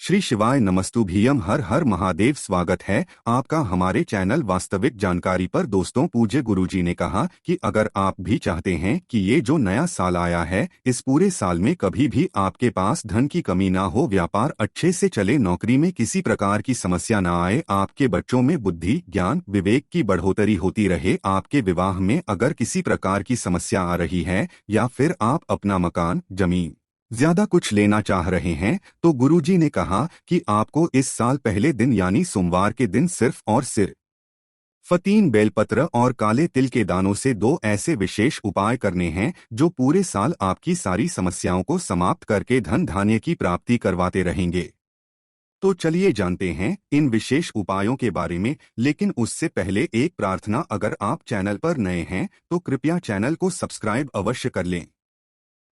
श्री शिवाय नमस्तुभ्यम। हर हर महादेव। स्वागत है आपका हमारे चैनल वास्तविक जानकारी पर। दोस्तों, पूज्य गुरुजी ने कहा कि अगर आप भी चाहते हैं कि ये जो नया साल आया है, इस पूरे साल में कभी भी आपके पास धन की कमी ना हो, व्यापार अच्छे से चले, नौकरी में किसी प्रकार की समस्या ना आए, आपके बच्चों में बुद्धि ज्ञान विवेक की बढ़ोतरी होती रहे, आपके विवाह में अगर किसी प्रकार की समस्या आ रही है, या फिर आप अपना मकान जमीन ज्यादा कुछ लेना चाह रहे हैं, तो गुरुजी ने कहा कि आपको इस साल पहले दिन यानी सोमवार के दिन सिर्फ और सिर्फ 3 बेलपत्र और काले तिल के दानों से 2 ऐसे विशेष उपाय करने हैं जो पूरे साल आपकी सारी समस्याओं को समाप्त करके धन धान्य की प्राप्ति करवाते रहेंगे। तो चलिए जानते हैं इन विशेष उपायों के बारे में, लेकिन उससे पहले एक प्रार्थना। अगर आप चैनल पर नए हैं तो कृपया चैनल को सब्सक्राइब अवश्य कर लें।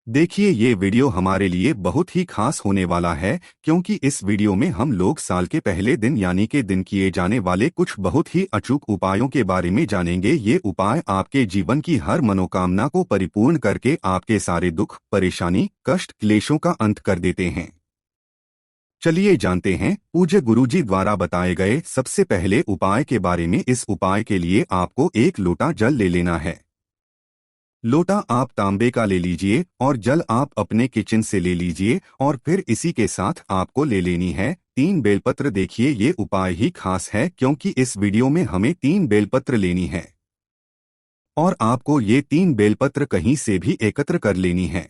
देखिए, ये वीडियो हमारे लिए बहुत ही खास होने वाला है, क्योंकि इस वीडियो में हम लोग साल के पहले दिन यानी के दिन किए जाने वाले कुछ बहुत ही अचूक उपायों के बारे में जानेंगे। ये उपाय आपके जीवन की हर मनोकामना को परिपूर्ण करके आपके सारे दुख परेशानी कष्ट क्लेशों का अंत कर देते हैं। चलिए जानते हैं पूज्य गुरुजी द्वारा बताए गए सबसे पहले उपाय के बारे में। इस उपाय के लिए आपको 1 लोटा जल ले लेना है। लोटा आप तांबे का ले लीजिए और जल आप अपने किचन से ले लीजिए, और फिर इसी के साथ आपको ले लेनी है 3 बेलपत्र। देखिए, ये उपाय ही खास है क्योंकि इस वीडियो में हमें 3 बेलपत्र लेनी है और आपको ये 3 बेलपत्र कहीं से भी एकत्र कर लेनी है।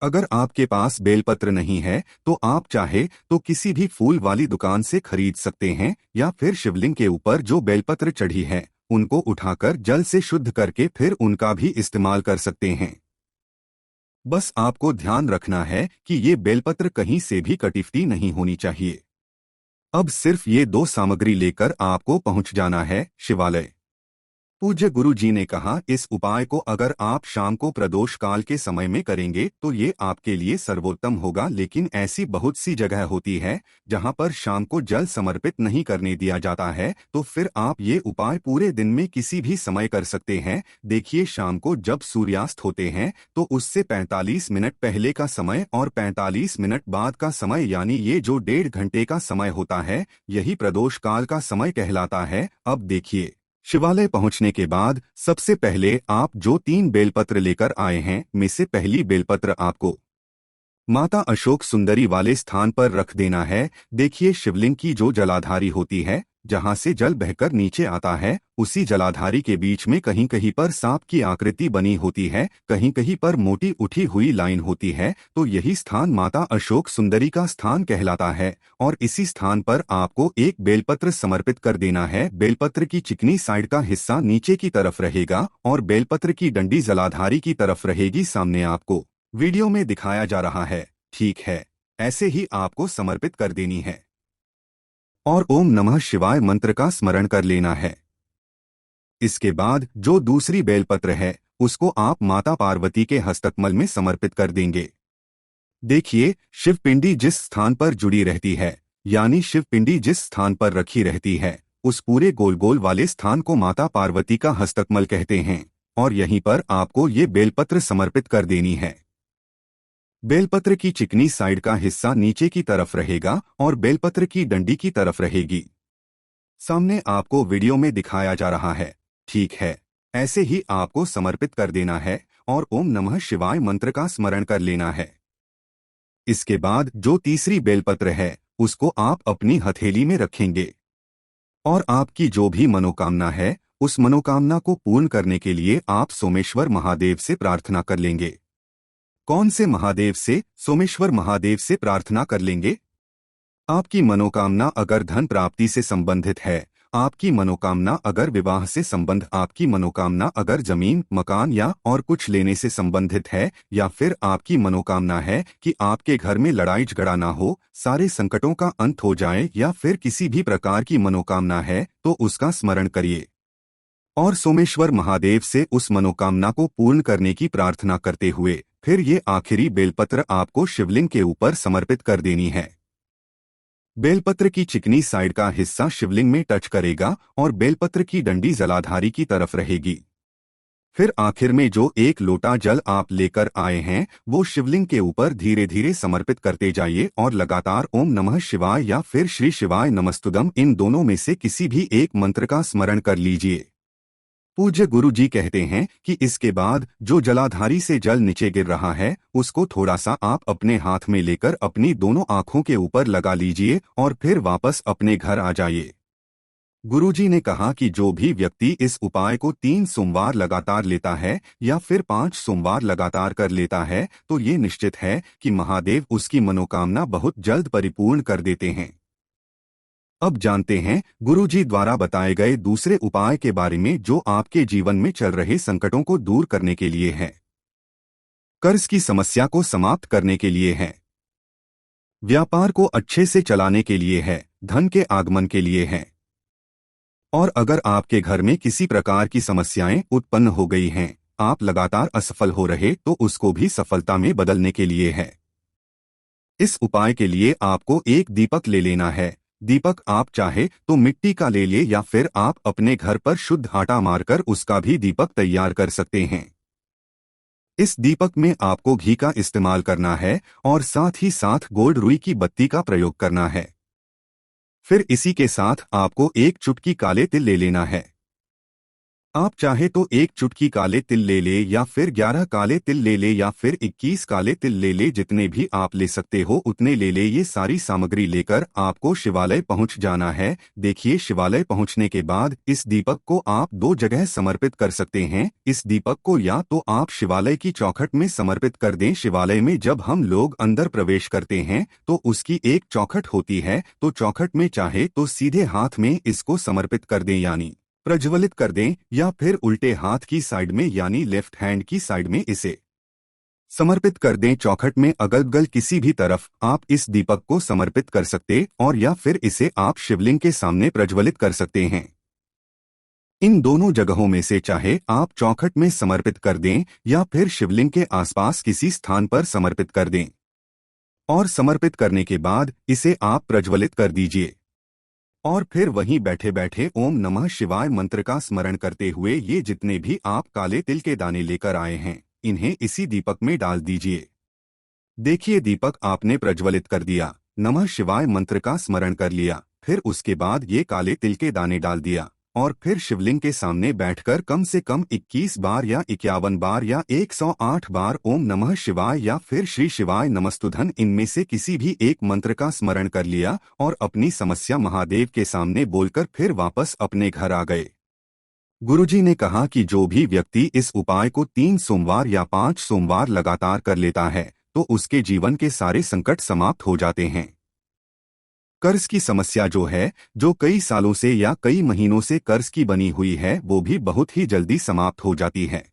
अगर आपके पास बेलपत्र नहीं है तो आप चाहे तो किसी भी फूल वाली दुकान से खरीद सकते हैं, या फिर शिवलिंग के ऊपर जो बेलपत्र चढ़ी है उनको उठाकर जल से शुद्ध करके फिर उनका भी इस्तेमाल कर सकते हैं। बस आपको ध्यान रखना है कि ये बेलपत्र कहीं से भी कटी नहीं होनी चाहिए। अब सिर्फ ये 2 सामग्री लेकर आपको पहुंच जाना है शिवालय। पूज्य गुरु जी ने कहा, इस उपाय को अगर आप शाम को प्रदोष काल के समय में करेंगे तो ये आपके लिए सर्वोत्तम होगा। लेकिन ऐसी बहुत सी जगह होती है जहां पर शाम को जल समर्पित नहीं करने दिया जाता है, तो फिर आप ये उपाय पूरे दिन में किसी भी समय कर सकते हैं। देखिए, शाम को जब सूर्यास्त होते हैं तो उससे 45 मिनट पहले का समय और 45 मिनट बाद का समय, यानी ये जो 1.5 घंटे का समय होता है, यही प्रदोष काल का समय कहलाता है। अब देखिए, शिवालय पहुंचने के बाद सबसे पहले आप जो 3 बेलपत्र लेकर आए हैं में से पहली बेलपत्र आपको माता अशोक सुंदरी वाले स्थान पर रख देना है। देखिए, शिवलिंग की जो जलाधारी होती है, जहां से जल बहकर नीचे आता है, उसी जलाधारी के बीच में कहीं कहीं पर सांप की आकृति बनी होती है, कहीं कहीं पर मोटी उठी हुई लाइन होती है, तो यही स्थान माता अशोक सुंदरी का स्थान कहलाता है। और इसी स्थान पर आपको 1 बेलपत्र समर्पित कर देना है। बेलपत्र की चिकनी साइड का हिस्सा नीचे की तरफ रहेगा और बेलपत्र की डंडी जलाधारी की तरफ रहेगी। सामने आपको वीडियो में दिखाया जा रहा है, ठीक है, ऐसे ही आपको समर्पित कर देनी है और ओम नमः शिवाय मंत्र का स्मरण कर लेना है। इसके बाद जो दूसरी बेलपत्र है उसको आप माता पार्वती के हस्तकमल में समर्पित कर देंगे। देखिए, शिवपिंडी जिस स्थान पर जुड़ी रहती है, यानी शिवपिंडी जिस स्थान पर रखी रहती है, उस पूरे गोल गोल वाले स्थान को माता पार्वती का हस्तकमल कहते हैं, और यहीं पर आपको ये बेलपत्र समर्पित कर देनी है। बेलपत्र की चिकनी साइड का हिस्सा नीचे की तरफ रहेगा और बेलपत्र की डंडी की तरफ रहेगी। सामने आपको वीडियो में दिखाया जा रहा है, ठीक है, ऐसे ही आपको समर्पित कर देना है और ओम नमः शिवाय मंत्र का स्मरण कर लेना है। इसके बाद जो तीसरी बेलपत्र है उसको आप अपनी हथेली में रखेंगे और आपकी जो भी मनोकामना है उस मनोकामना को पूर्ण करने के लिए आप सोमेश्वर महादेव से प्रार्थना कर लेंगे। कौन से महादेव से? सोमेश्वर महादेव से प्रार्थना कर लेंगे। आपकी मनोकामना अगर धन प्राप्ति से संबंधित है, आपकी मनोकामना अगर विवाह से संबंध, आपकी मनोकामना अगर जमीन मकान या और कुछ लेने से संबंधित है, या फिर आपकी मनोकामना है कि आपके घर में लड़ाई झगड़ा ना हो, सारे संकटों का अंत हो जाए, या फिर किसी भी प्रकार की मनोकामना है, तो उसका स्मरण करिए और सोमेश्वर महादेव से उस मनोकामना को पूर्ण करने की प्रार्थना करते हुए फिर ये आखिरी बेलपत्र आपको शिवलिंग के ऊपर समर्पित कर देनी है। बेलपत्र की चिकनी साइड का हिस्सा शिवलिंग में टच करेगा और बेलपत्र की डंडी जलाधारी की तरफ रहेगी। फिर आखिर में जो एक लोटा जल आप लेकर आए हैं वो शिवलिंग के ऊपर धीरे धीरे समर्पित करते जाइए और लगातार ओम नमः शिवाय या फिर श्री शिवाय नमस्तुदम इन दोनों में से किसी भी एक मंत्र का स्मरण कर लीजिए। पूज्य गुरु जी कहते हैं कि इसके बाद जो जलाधारी से जल नीचे गिर रहा है उसको थोड़ा सा आप अपने हाथ में लेकर अपनी दोनों आंखों के ऊपर लगा लीजिए और फिर वापस अपने घर आ जाइए। गुरुजी ने कहा कि जो भी व्यक्ति इस उपाय को 3 सोमवार लगातार लेता है या फिर 5 सोमवार लगातार कर लेता है तो ये निश्चित है कि महादेव उसकी मनोकामना बहुत जल्द परिपूर्ण कर देते हैं। अब जानते हैं गुरुजी द्वारा बताए गए दूसरे उपाय के बारे में जो आपके जीवन में चल रहे संकटों को दूर करने के लिए है, कर्ज की समस्या को समाप्त करने के लिए है, व्यापार को अच्छे से चलाने के लिए है, धन के आगमन के लिए है। और अगर आपके घर में किसी प्रकार की समस्याएं उत्पन्न हो गई हैं, आप लगातार असफल हो रहे तो उसको भी सफलता में बदलने के लिए है। इस उपाय के लिए आपको एक दीपक ले लेना है। दीपक आप चाहे तो मिट्टी का ले लिए या फिर आप अपने घर पर शुद्ध आटा मारकर उसका भी दीपक तैयार कर सकते हैं। इस दीपक में आपको घी का इस्तेमाल करना है और साथ ही साथ गोल्ड रुई की बत्ती का प्रयोग करना है। फिर इसी के साथ आपको एक चुटकी काले तिल ले लेना है। आप चाहे तो एक चुटकी काले तिल ले ले या फिर 11 काले तिल ले ले या फिर 21 काले तिल ले ले, जितने भी आप ले सकते हो उतने ले ले। ये सारी सामग्री लेकर आपको शिवालय पहुंच जाना है। देखिए, शिवालय पहुंचने के बाद इस दीपक को आप 2 जगह समर्पित कर सकते हैं। इस दीपक को या तो आप शिवालय की चौखट में समर्पित कर दें। शिवालय में जब हम लोग अंदर प्रवेश करते हैं तो उसकी एक चौखट होती है, तो चौखट में चाहे तो सीधे हाथ में इसको समर्पित कर दें यानी प्रज्वलित कर दें, या फिर उल्टे हाथ की साइड में यानी लेफ्ट हैंड की साइड में इसे समर्पित कर दें। चौखट में अगल बगल किसी भी तरफ आप इस दीपक को समर्पित कर सकते और या फिर इसे आप शिवलिंग के सामने प्रज्वलित कर सकते हैं। इन दोनों जगहों में से चाहे आप चौखट में समर्पित कर दें या फिर शिवलिंग के आसपास किसी स्थान पर समर्पित कर दें और समर्पित करने के बाद इसे आप प्रज्वलित कर दीजिए। और फिर वहीं बैठे बैठे ओम नमः शिवाय मंत्र का स्मरण करते हुए ये जितने भी आप काले तिल के दाने लेकर आए हैं इन्हें इसी दीपक में डाल दीजिए। देखिए, दीपक आपने प्रज्वलित कर दिया, नमः शिवाय मंत्र का स्मरण कर लिया, फिर उसके बाद ये काले तिल के दाने डाल दिया और फिर शिवलिंग के सामने बैठकर कम से कम 21 बार या 51 बार या 108 बार ओम नमः शिवाय या फिर श्री शिवाय नमस्तुधन इनमें से किसी भी एक मंत्र का स्मरण कर लिया और अपनी समस्या महादेव के सामने बोलकर फिर वापस अपने घर आ गए। गुरुजी ने कहा कि जो भी व्यक्ति इस उपाय को 3 सोमवार या 5 सोमवार लगातार कर लेता है तो उसके जीवन के सारे संकट समाप्त हो जाते हैं। कर्ज की समस्या जो कई सालों से या कई महीनों से कर्ज की बनी हुई है वो भी बहुत ही जल्दी समाप्त हो जाती है।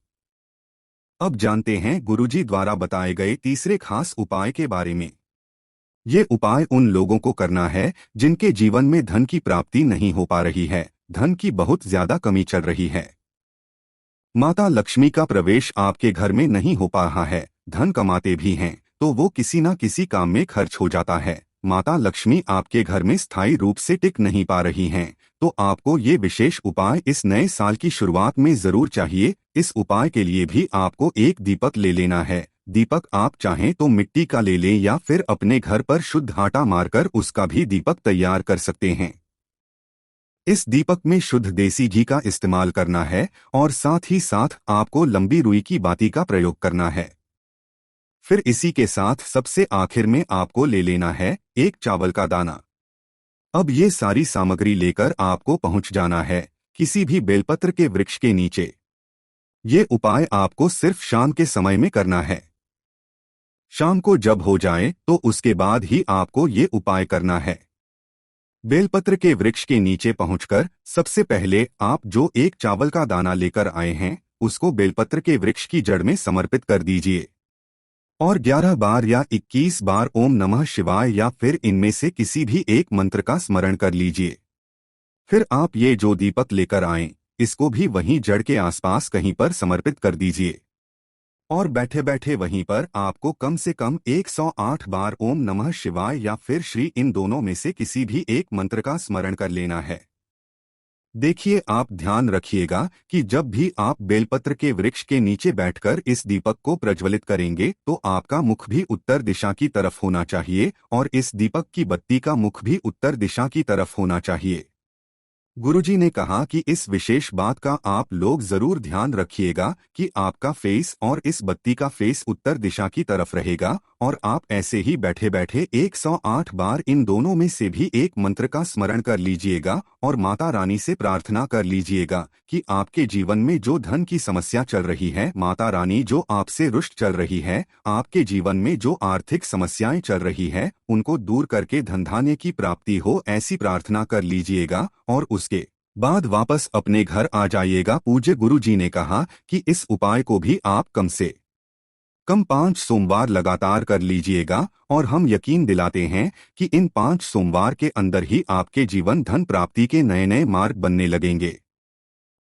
अब जानते हैं गुरुजी द्वारा बताए गए तीसरे खास उपाय के बारे में। ये उपाय उन लोगों को करना है जिनके जीवन में धन की प्राप्ति नहीं हो पा रही है, धन की बहुत ज्यादा कमी चल रही है, माता लक्ष्मी का प्रवेश आपके घर में नहीं हो पा रहा है, धन कमाते भी हैं तो वो किसी न किसी काम में खर्च हो जाता है, माता लक्ष्मी आपके घर में स्थायी रूप से टिक नहीं पा रही हैं, तो आपको ये विशेष उपाय इस नए साल की शुरुआत में जरूर चाहिए। इस उपाय के लिए भी आपको एक दीपक ले लेना है। दीपक आप चाहें तो मिट्टी का ले लें या फिर अपने घर पर शुद्ध आटा मारकर उसका भी दीपक तैयार कर सकते हैं। इस दीपक में शुद्ध देसी घी का इस्तेमाल करना है और साथ ही साथ आपको लंबी रुई की बाती का प्रयोग करना है। फिर इसी के साथ सबसे आखिर में आपको ले लेना है एक चावल का दाना। अब ये सारी सामग्री लेकर आपको पहुंच जाना है किसी भी बेलपत्र के वृक्ष के नीचे। ये उपाय आपको सिर्फ शाम के समय में करना है। शाम को जब हो जाए तो उसके बाद ही आपको ये उपाय करना है। बेलपत्र के वृक्ष के नीचे पहुंचकर सबसे पहले आप जो एक चावल का दाना लेकर आए हैं उसको बेलपत्र के वृक्ष की जड़ में समर्पित कर दीजिए और 11 बार या 21 बार ओम नमः शिवाय या फिर इनमें से किसी भी एक मंत्र का स्मरण कर लीजिए। फिर आप ये जो दीपक लेकर आएं इसको भी वहीं जड़ के आसपास कहीं पर समर्पित कर दीजिए और बैठे बैठे वहीं पर आपको कम से कम 108 बार ओम नमः शिवाय या फिर श्री इन दोनों में से किसी भी एक मंत्र का स्मरण कर लेना है। देखिए, आप ध्यान रखिएगा कि जब भी आप बेलपत्र के वृक्ष के नीचे बैठकर इस दीपक को प्रज्वलित करेंगे तो आपका मुख भी उत्तर दिशा की तरफ होना चाहिए और इस दीपक की बत्ती का मुख भी उत्तर दिशा की तरफ होना चाहिए। गुरुजी ने कहा कि इस विशेष बात का आप लोग जरूर ध्यान रखिएगा कि आपका फेस और इस बत्ती का फेस उत्तर दिशा की तरफ रहेगा और आप ऐसे ही बैठे बैठे 108 बार इन दोनों में से भी एक मंत्र का स्मरण कर लीजिएगा और माता रानी से प्रार्थना कर लीजिएगा कि आपके जीवन में जो धन की समस्या चल रही है, माता रानी जो आपसे रुष्ट चल रही है, आपके जीवन में जो आर्थिक समस्याएं चल रही है उनको दूर करके धनधान्य की प्राप्ति हो, ऐसी प्रार्थना कर लीजिएगा और उसके बाद वापस अपने घर आ जाइएगा। पूज्य गुरु जी ने कहा कि इस उपाय को भी आप कम से कम 5 सोमवार लगातार कर लीजिएगा और हम यकीन दिलाते हैं कि इन 5 सोमवार के अंदर ही आपके जीवन धन प्राप्ति के नए नए मार्ग बनने लगेंगे,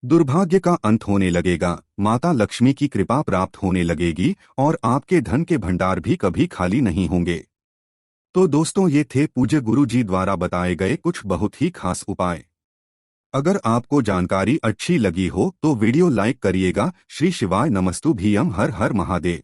दुर्भाग्य का अंत होने लगेगा, माता लक्ष्मी की कृपा प्राप्त होने लगेगी और आपके धन के भंडार भी कभी खाली नहीं होंगे। तो दोस्तों, ये थे पूज्य गुरु जी द्वारा बताए गए कुछ बहुत ही खास उपाय। अगर आपको जानकारी अच्छी लगी हो तो वीडियो लाइक करिएगा। श्री शिवाय नमस्तु भीयम। हर हर महादेव।